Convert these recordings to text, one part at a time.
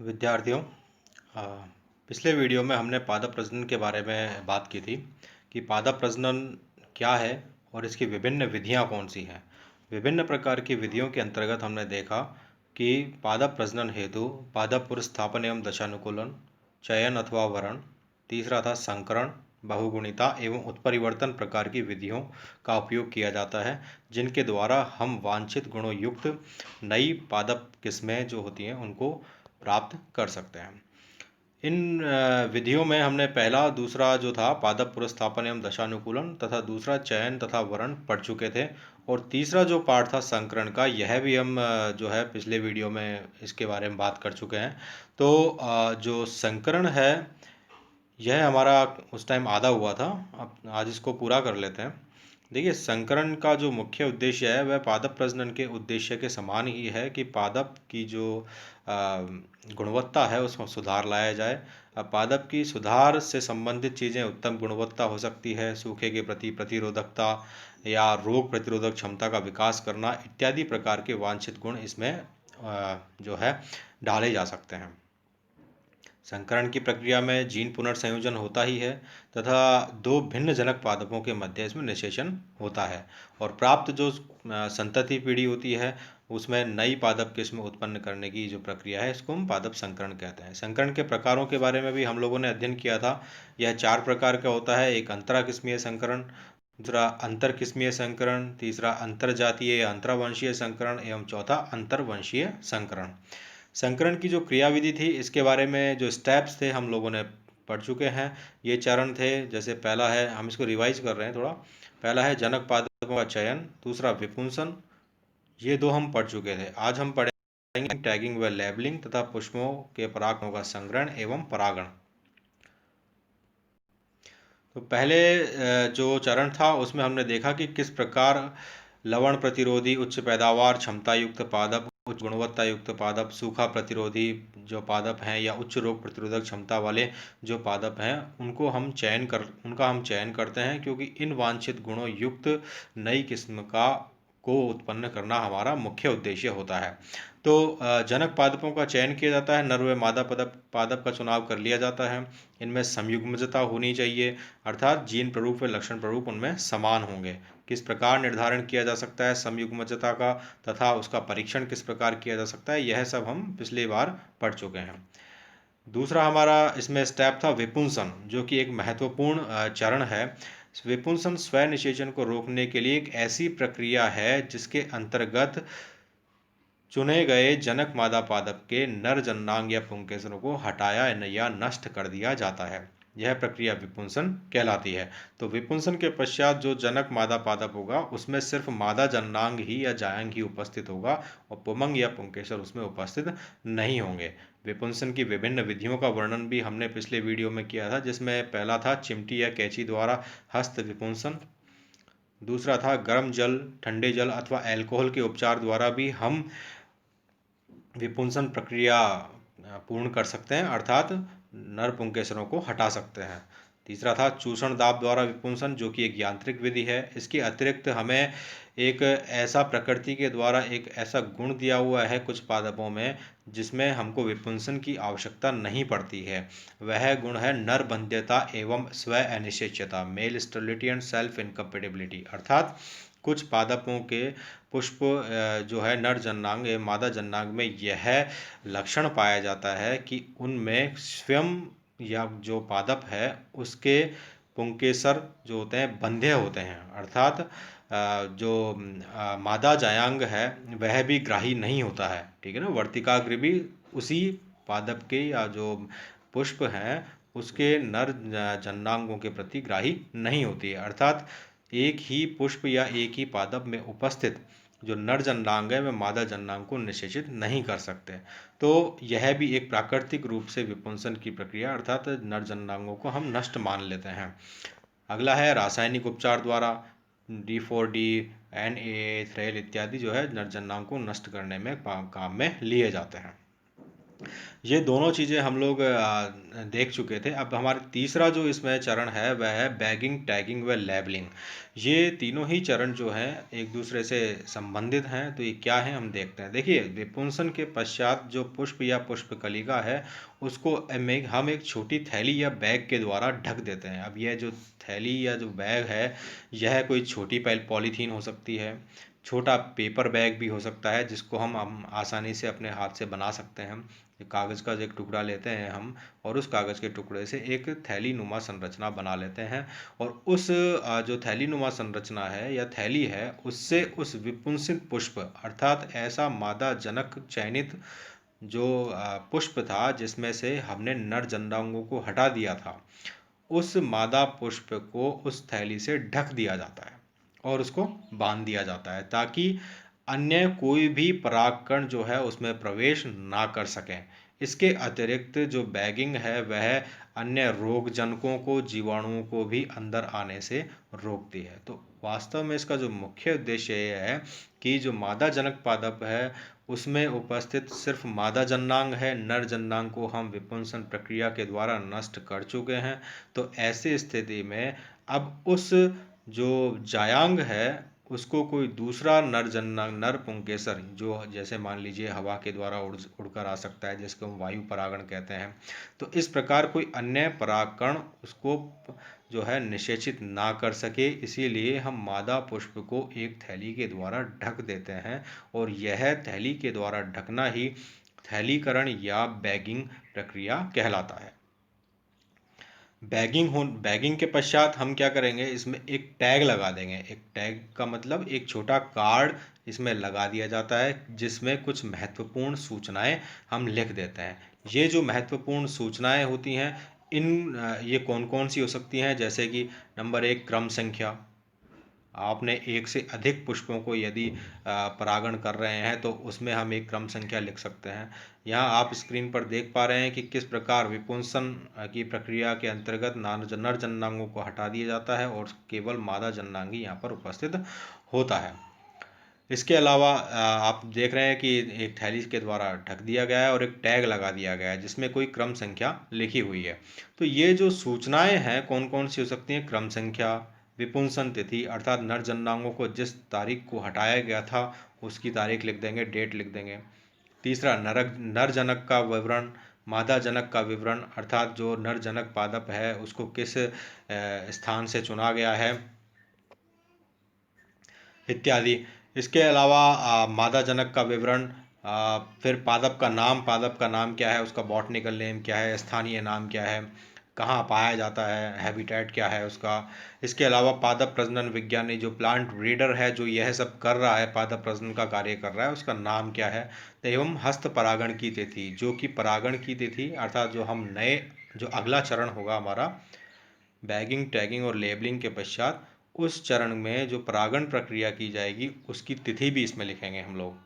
विद्यार्थियों, अ, पिछले वीडियो में हमने पादप प्रजनन के बारे में बात की थी कि पादप प्रजनन क्या है और इसकी विभिन्न विधियां कौन सी हैं। विभिन्न प्रकार की विधियों के अंतर्गत हमने देखा कि पादप प्रजनन हेतु पादप पुनर्स्थापन एवं दशानुकूलन, चयन अथवा वरण, तीसरा था संकरण, बहुगुणिता एवं उत्परिवर्तन प्रकार की विधियों का उपयोग किया जाता है, जिनके द्वारा हम वांछित गुणों युक्त नई पादप किस्में जो होती हैं उनको प्राप्त कर सकते हैं। इन विधियों में हमने पहला दूसरा जो था पादप पुनर्स्थापन एवं दशानुकूलन तथा दूसरा चयन तथा वरण पढ़ चुके थे, और तीसरा जो पार्ट था संकरण का, यह भी हम जो है पिछले वीडियो में इसके बारे में बात कर चुके हैं। तो जो संकरण है यह हमारा उस टाइम आधा हुआ था, अब आज इसको पूरा कर लेते हैं। देखिए, संकरण का जो मुख्य उद्देश्य है वह पादप प्रजनन के उद्देश्य के समान ही है कि पादप की जो गुणवत्ता है उसमें सुधार लाया जाए। अब पादप की सुधार से संबंधित चीज़ें उत्तम गुणवत्ता हो सकती है, सूखे के प्रति प्रतिरोधकता या रोग प्रतिरोधक क्षमता का विकास करना इत्यादि प्रकार के वांछित गुण इसमें जो है डाले जा सकते हैं। संकरण की प्रक्रिया में जीन पुनर्संयोजन होता ही है तथा दो भिन्न जनक पादपों के मध्य इसमें निषेचन होता है, और प्राप्त जो संतति पीढ़ी होती है उसमें नई पादप किस्म उत्पन्न करने की जो प्रक्रिया है इसको हम पादप संकरण कहते हैं। संकरण के प्रकारों के बारे में भी हम लोगों ने अध्ययन किया था। यह 4 प्रकार का होता है। एक अंतरा किस्मीय संकरण, दूसरा अंतर किस्मीय संकरण, तीसरा अंतरजातीय या अंतरावंशीय संकरण एवं चौथा अंतरवंशीय संकरण। संकरण की जो क्रियाविधि थी इसके बारे में जो स्टेप्स थे हम लोगों ने पढ़ चुके हैं। ये चरण थे, जैसे पहला है, हम इसको रिवाइज कर रहे हैं थोड़ा। पहला है जनक पादपों का चयन, दूसरा विपुंसन, ये दो हम पढ़ चुके थे। आज हम पढ़ेंगे टैगिंग व लेबलिंग तथा पुष्पों के परागणों का संग्रहण एवं परागण। तो पहले जो चरण था उसमें हमने देखा कि किस प्रकार लवण प्रतिरोधी उच्च पैदावार क्षमता युक्त पादप, उच्च गुणवत्ता युक्त पादप, सूखा प्रतिरोधी जो पादप हैं या उच्च रोग प्रतिरोधक क्षमता वाले जो पादप हैं उनका हम चयन करते हैं, क्योंकि इन वांछित गुणों युक्त नई किस्म को उत्पन्न करना हमारा मुख्य उद्देश्य होता है। तो जनक पादपों का चयन किया जाता है, नर व मादा पादप का चुनाव कर लिया जाता है। इनमें संयुग्मजता होनी चाहिए, अर्थात जीन प्ररूप व लक्षण प्ररूप उनमें समान होंगे। किस प्रकार निर्धारण किया जा सकता है संयुग्मजता का तथा उसका परीक्षण किस प्रकार किया जा सकता है, यह सब हम पिछली बार पढ़ चुके हैं। दूसरा हमारा इसमें स्टेप था विपुंसन, जो कि एक महत्वपूर्ण चरण है। विपुंसन स्व निषेचन को रोकने के लिए एक ऐसी प्रक्रिया है जिसके अंतर्गत चुने गए जनक मादा पादप के नर जननांग या पुंकेसरों को हटाया या नष्ट कर दिया जाता है। यह प्रक्रिया विपुंसन कहलाती है। तो विपुंसन के पश्चात जो जनक मादा पादप होगा उसमें सिर्फ मादा जननांग ही या जायंग ही उपस्थित होगा और पुमंग या पुंकेसर उसमें उपस्थित नहीं होंगे। विपुंसन की विभिन्न विधियों का वर्णन भी हमने पिछले वीडियो में किया था, जिसमें पहला था चिमटी या कैंची द्वारा हस्त विपुंसन, दूसरा था गर्म जल, ठंडे जल अथवा अल्कोहल के उपचार द्वारा भी हम विपुंसन प्रक्रिया पूर्ण कर सकते हैं, अर्थात नर पुंकेसरों को हटा सकते हैं। तीसरा था चूषण दाब द्वारा विपुंसन, जो कि एक यांत्रिक विधि है। इसके अतिरिक्त हमें एक ऐसा प्रकृति के द्वारा एक ऐसा गुण दिया हुआ है कुछ पादपों में जिसमें हमको विपुंसन की आवश्यकता नहीं पड़ती है। वह गुण है नर बंध्यता एवं स्व अनिश्चयता, male sterility and self incompatibility. अर्थात कुछ पादपों के पुष्प जो है नर जननांग एवं मादा जननांग में यह लक्षण पाया जाता है कि उनमें स्वयं या जो पादप है उसके पुंकेसर जो होते हैं बंधे होते हैं, अर्थात जो मादा जायांग है वह भी ग्राही नहीं होता है। ठीक है ना, वर्तिकाग्र भी उसी पादप के या जो पुष्प हैं उसके नर जननांगों के प्रति ग्राही नहीं होती है, अर्थात एक ही पुष्प या एक ही पादप में उपस्थित जो नर जननांग है वह मादा जननांग को निषेचित नहीं कर सकते। तो यह भी एक प्राकृतिक रूप से विपुंसन की प्रक्रिया, अर्थात नर जननांगों को हम नष्ट मान लेते हैं। अगला है रासायनिक उपचार द्वारा D4D, NAA, थ्रेल इत्यादि जो है नर जननांग को नष्ट करने में काम में लिए जाते हैं। ये दोनों चीज़ें हम लोग देख चुके थे। अब हमारा तीसरा जो इसमें चरण है वह है बैगिंग, टैगिंग व लेबलिंग। ये तीनों ही चरण जो हैं एक दूसरे से संबंधित हैं। तो ये क्या है हम देखते हैं। देखिए, विपुंसन के पश्चात जो पुष्प या पुष्पकलिका है उसको हम एक छोटी थैली या बैग के द्वारा ढक देते हैं। अब यह जो थैली या जो बैग है यह कोई छोटी पॉलीथीन हो सकती है, छोटा पेपर बैग भी हो सकता है जिसको हम आसानी से अपने हाथ से बना सकते हैं। कागज़ का एक टुकड़ा लेते हैं हम और उस कागज़ के टुकड़े से एक थैली नुमा संरचना बना लेते हैं और उस जो थैली नुमा संरचना है या थैली है उससे उस विपुंसित पुष्प अर्थात ऐसा मादा जनक चयनित जो पुष्प था जिसमें से हमने नर जंडांगों को हटा दिया था, उस मादा पुष्प को उस थैली से ढक दिया जाता है और उसको बांध दिया जाता है ताकि अन्य कोई भी परागकण जो है उसमें प्रवेश ना कर सकें। इसके अतिरिक्त जो बैगिंग है वह अन्य रोगजनकों को, जीवाणुओं को भी अंदर आने से रोकती है। तो वास्तव में इसका जो मुख्य उद्देश्य यह है कि जो मादा जनक पादप है उसमें उपस्थित सिर्फ मादा जननांग है, नर जननांग को हम विपुंसन प्रक्रिया के द्वारा नष्ट कर चुके हैं। तो ऐसी स्थिति में अब उस जो जायांग है उसको कोई दूसरा नर जननांग, नर पुंकेसर, जो जैसे मान लीजिए हवा के द्वारा उड़कर आ सकता है जिसको हम वायु परागण कहते हैं। तो इस प्रकार कोई अन्य परागकण उसको जो है निषेचित ना कर सके, इसीलिए हम मादा पुष्प को एक थैली के द्वारा ढक देते हैं और यह थैली के द्वारा ढकना ही थैलीकरण या बैगिंग प्रक्रिया कहलाता है। बैगिंग के पश्चात हम क्या करेंगे, इसमें एक टैग लगा देंगे। एक टैग का मतलब एक छोटा कार्ड इसमें लगा दिया जाता है जिसमें कुछ महत्वपूर्ण सूचनाएं हम लिख देते हैं। ये जो महत्वपूर्ण सूचनाएं होती हैं ये कौन कौन सी हो सकती हैं, जैसे कि नंबर एक क्रम संख्या। आपने एक से अधिक पुष्पों को यदि परागण कर रहे हैं तो उसमें हम एक क्रम संख्या लिख सकते हैं। यहाँ आप स्क्रीन पर देख पा रहे हैं कि किस प्रकार विपुंसन की प्रक्रिया के अंतर्गत नर जननांगों को हटा दिया जाता है और केवल मादा जननांगी यहाँ पर उपस्थित होता है। इसके अलावा आप देख रहे हैं कि एक थैली के द्वारा ढक दिया गया है और एक टैग लगा दिया गया है जिसमें कोई क्रम संख्या लिखी हुई है। तो ये जो सूचनाएं हैं कौन कौन सी हो सकती हैं, क्रम संख्या, विपुंसन तिथि अर्थात नर जननांगों को जिस तारीख को हटाया गया था उसकी तारीख लिख देंगे, डेट लिख देंगे। तीसरा नर जनक का विवरण, मादा जनक का विवरण अर्थात जो नर जनक पादप है उसको किस स्थान से चुना गया है इत्यादि। इसके अलावा मादा जनक का विवरण, फिर पादप का नाम क्या है, उसका बॉटनिकल नेम क्या है, स्थानीय नाम क्या है, कहाँ पाया जाता है, हैबिटेट क्या है उसका। इसके अलावा पादप प्रजनन विज्ञानी जो प्लांट ब्रीडर है जो यह सब कर रहा है, पादप प्रजनन का कार्य कर रहा है, उसका नाम क्या है। एवं हस्त परागण की तिथि, जो कि परागण की तिथि अर्थात जो हम नए जो अगला चरण होगा हमारा बैगिंग, टैगिंग और लेबलिंग के पश्चात उस चरण में जो परागण प्रक्रिया की जाएगी उसकी तिथि भी इसमें लिखेंगे हम लोग।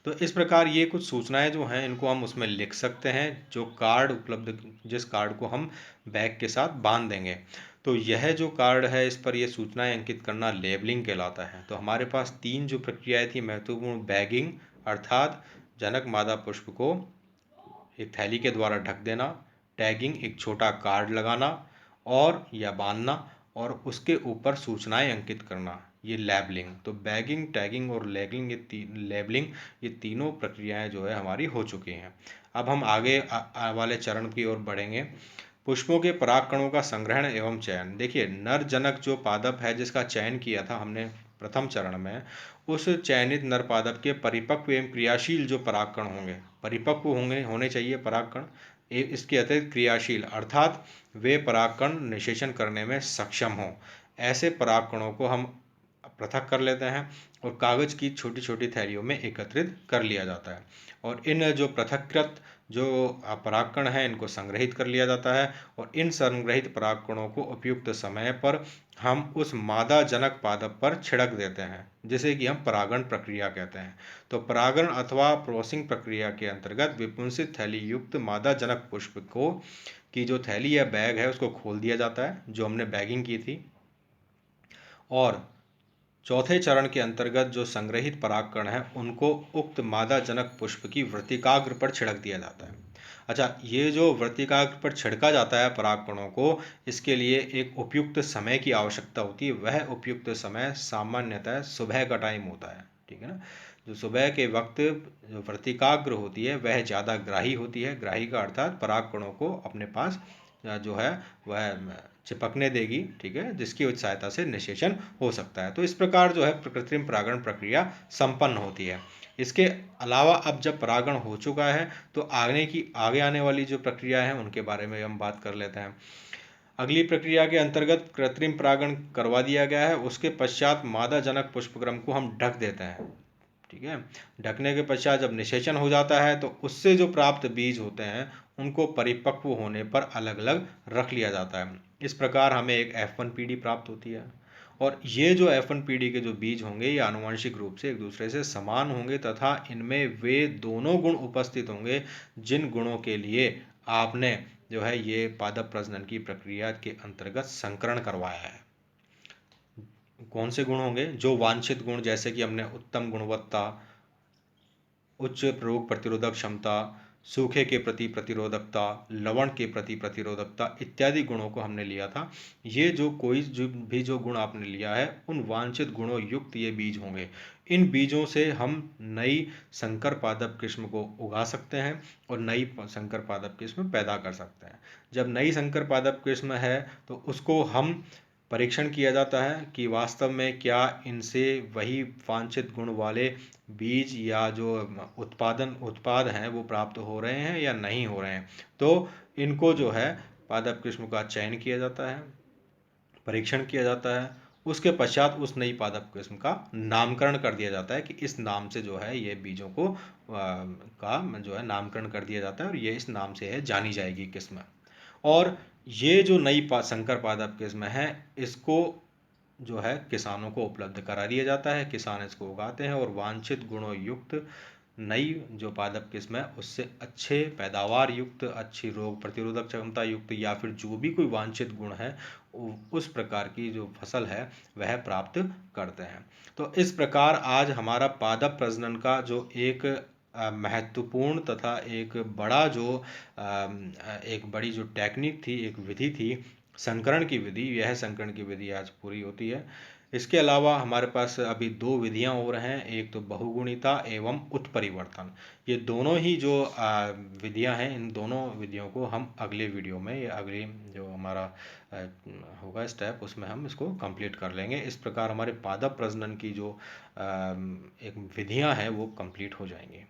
तो इस प्रकार ये कुछ सूचनाएं जो हैं इनको हम उसमें लिख सकते हैं, जो कार्ड उपलब्ध, जिस कार्ड को हम बैग के साथ बांध देंगे। तो यह जो कार्ड है इस पर यह सूचनाएं अंकित करना लेबलिंग कहलाता है। तो हमारे पास तीन जो प्रक्रियाएं थी महत्वपूर्ण, बैगिंग अर्थात जनक मादा पुष्प को एक थैली के द्वारा ढक देना, टैगिंग एक छोटा कार्ड लगाना और या बांधना, और उसके ऊपर सूचनाएं अंकित करना, ये लैबलिंग। तो बैगिंग, टैगिंग और लेबलिंग ये तीनों प्रक्रियाएं जो है हमारी हो चुकी हैं। अब हम आगे वाले चरण की ओर बढ़ेंगे। पुष्पों के परागकणों का संग्रहण एवं चयन। देखिए, नर जनक जो पादप है जिसका चयन किया था हमने प्रथम चरण में, उस चयनित नर पादप के परिपक्व एवं क्रियाशील जो परागकण होंगे, परिपक्व होने चाहिए परागकण, इसके अतिरिक्त क्रियाशील अर्थात वे परागकण निषेचन करने में सक्षम हों, ऐसे परागकणों को हम पृथक कर लेते हैं और कागज की छोटी छोटी थैलियों में एकत्रित कर लिया जाता है और इन जो पृथककृत जो परागकण हैं इनको संग्रहित कर लिया जाता है और इन संग्रहित परागकणों को उपयुक्त समय पर हम उस मादा जनक पादप पर छिड़क देते हैं जिसे कि हम परागण प्रक्रिया कहते हैं। तो परागण अथवा क्रॉसिंग प्रक्रिया के अंतर्गत विपुंसित थैली युक्त मादा जनक पुष्प को की जो थैली या बैग है उसको खोल दिया जाता है जो हमने बैगिंग की थी, और चौथे चरण के अंतर्गत जो संग्रहित परागकण हैं उनको उक्त मादा जनक पुष्प की वृत्तिकाग्र पर छिड़क दिया जाता है। अच्छा, ये जो वर्तिकाग्र पर छिड़का जाता है परागकणों को, इसके लिए एक उपयुक्त समय की आवश्यकता होती है। वह उपयुक्त समय सामान्यतः सुबह का टाइम होता है, ठीक है ना। जो सुबह के वक्त जो वर्तिकाग्र होती है वह ज़्यादा ग्राही होती है। ग्राही का अर्थात परागकणों को अपने पास जो है वह चिपकने देगी, ठीक है, जिसकी सहायता से निषेचन हो सकता है। तो इस प्रकार जो है कृत्रिम परागण प्रक्रिया संपन्न होती है। इसके अलावा अब जब परागण हो चुका है तो आगे आने वाली जो प्रक्रिया है उनके बारे में हम बात कर लेते हैं। अगली प्रक्रिया के अंतर्गत कृत्रिम परागण करवा दिया गया है, उसके पश्चात मादा जनक पुष्पक्रम को हम ढक देते हैं, ठीक है। ढकने के पश्चात जब निषेचन हो जाता है तो उससे जो प्राप्त बीज होते हैं उनको परिपक्व होने पर अलग अलग रख लिया जाता है। इस प्रकार हमें एक F1PD प्राप्त होती है। और ये जो F1PD के जो बीज होंगे ये आनुवंशिक रूप से एक दूसरे से समान होंगे तथा इनमें वे दोनों गुण उपस्थित होंगे जिन गुणों के लिए आपने जो है ये पादप प्रजनन की प्रक्रिया के अंतर्गत संकरण करवाया है। कौन से गुण होंगे? जो वांछित गुण, जैसे कि हमने उत्तम गुणवत्ता, उच्च रोग प्रतिरोधक क्षमता, सूखे के प्रति प्रतिरोधकता, लवण के प्रति प्रतिरोधकता इत्यादि गुणों को हमने लिया था। ये जो गुण आपने लिया है उन वांछित गुणों युक्त ये बीज होंगे। इन बीजों से हम नई संकर पादप किस्म को उगा सकते हैं और नई संकर पादप किस्म पैदा कर सकते हैं। जब नई संकर पादप किस्म है तो उसको हम परीक्षण किया जाता है कि वास्तव में क्या इनसे वही वांछित गुण वाले बीज या जो उत्पाद हैं वो प्राप्त हो रहे हैं या नहीं हो रहे हैं। तो इनको जो है पादप किस्म का चयन किया जाता है, परीक्षण किया जाता है। उसके पश्चात उस नई पादप किस्म का नामकरण कर दिया जाता है कि इस नाम से जो है ये बीजों को का जो है नामकरण कर दिया जाता है और ये इस नाम से है जानी जाएगी किस्म। और ये जो नई संकर पादप किस्म है इसको जो है किसानों को उपलब्ध करा दिया जाता है। किसान इसको उगाते हैं और वांछित गुणों युक्त नई जो पादप किस्म है उससे अच्छे पैदावार युक्त, अच्छी रोग प्रतिरोधक क्षमता युक्त या फिर जो भी कोई वांछित गुण है उस प्रकार की जो फसल है वह प्राप्त करते हैं। तो इस प्रकार आज हमारा पादप प्रजनन का जो एक महत्वपूर्ण तथा एक बड़ी जो टेक्निक थी, एक विधि थी संकरण की विधि, यह संकरण की विधि आज पूरी होती है। इसके अलावा हमारे पास अभी दो विधियां और हैं, एक तो बहुगुणिता एवं उत्परिवर्तन। ये दोनों ही जो विधियां हैं, इन दोनों विधियों को हम अगले वीडियो में या अगली जो हमारा अ, होगा स्टेप उसमें हम इसको कंप्लीट कर लेंगे। इस प्रकार हमारे पादप प्रजनन की जो एक विधियां हैं वो कंप्लीट हो जाएंगी।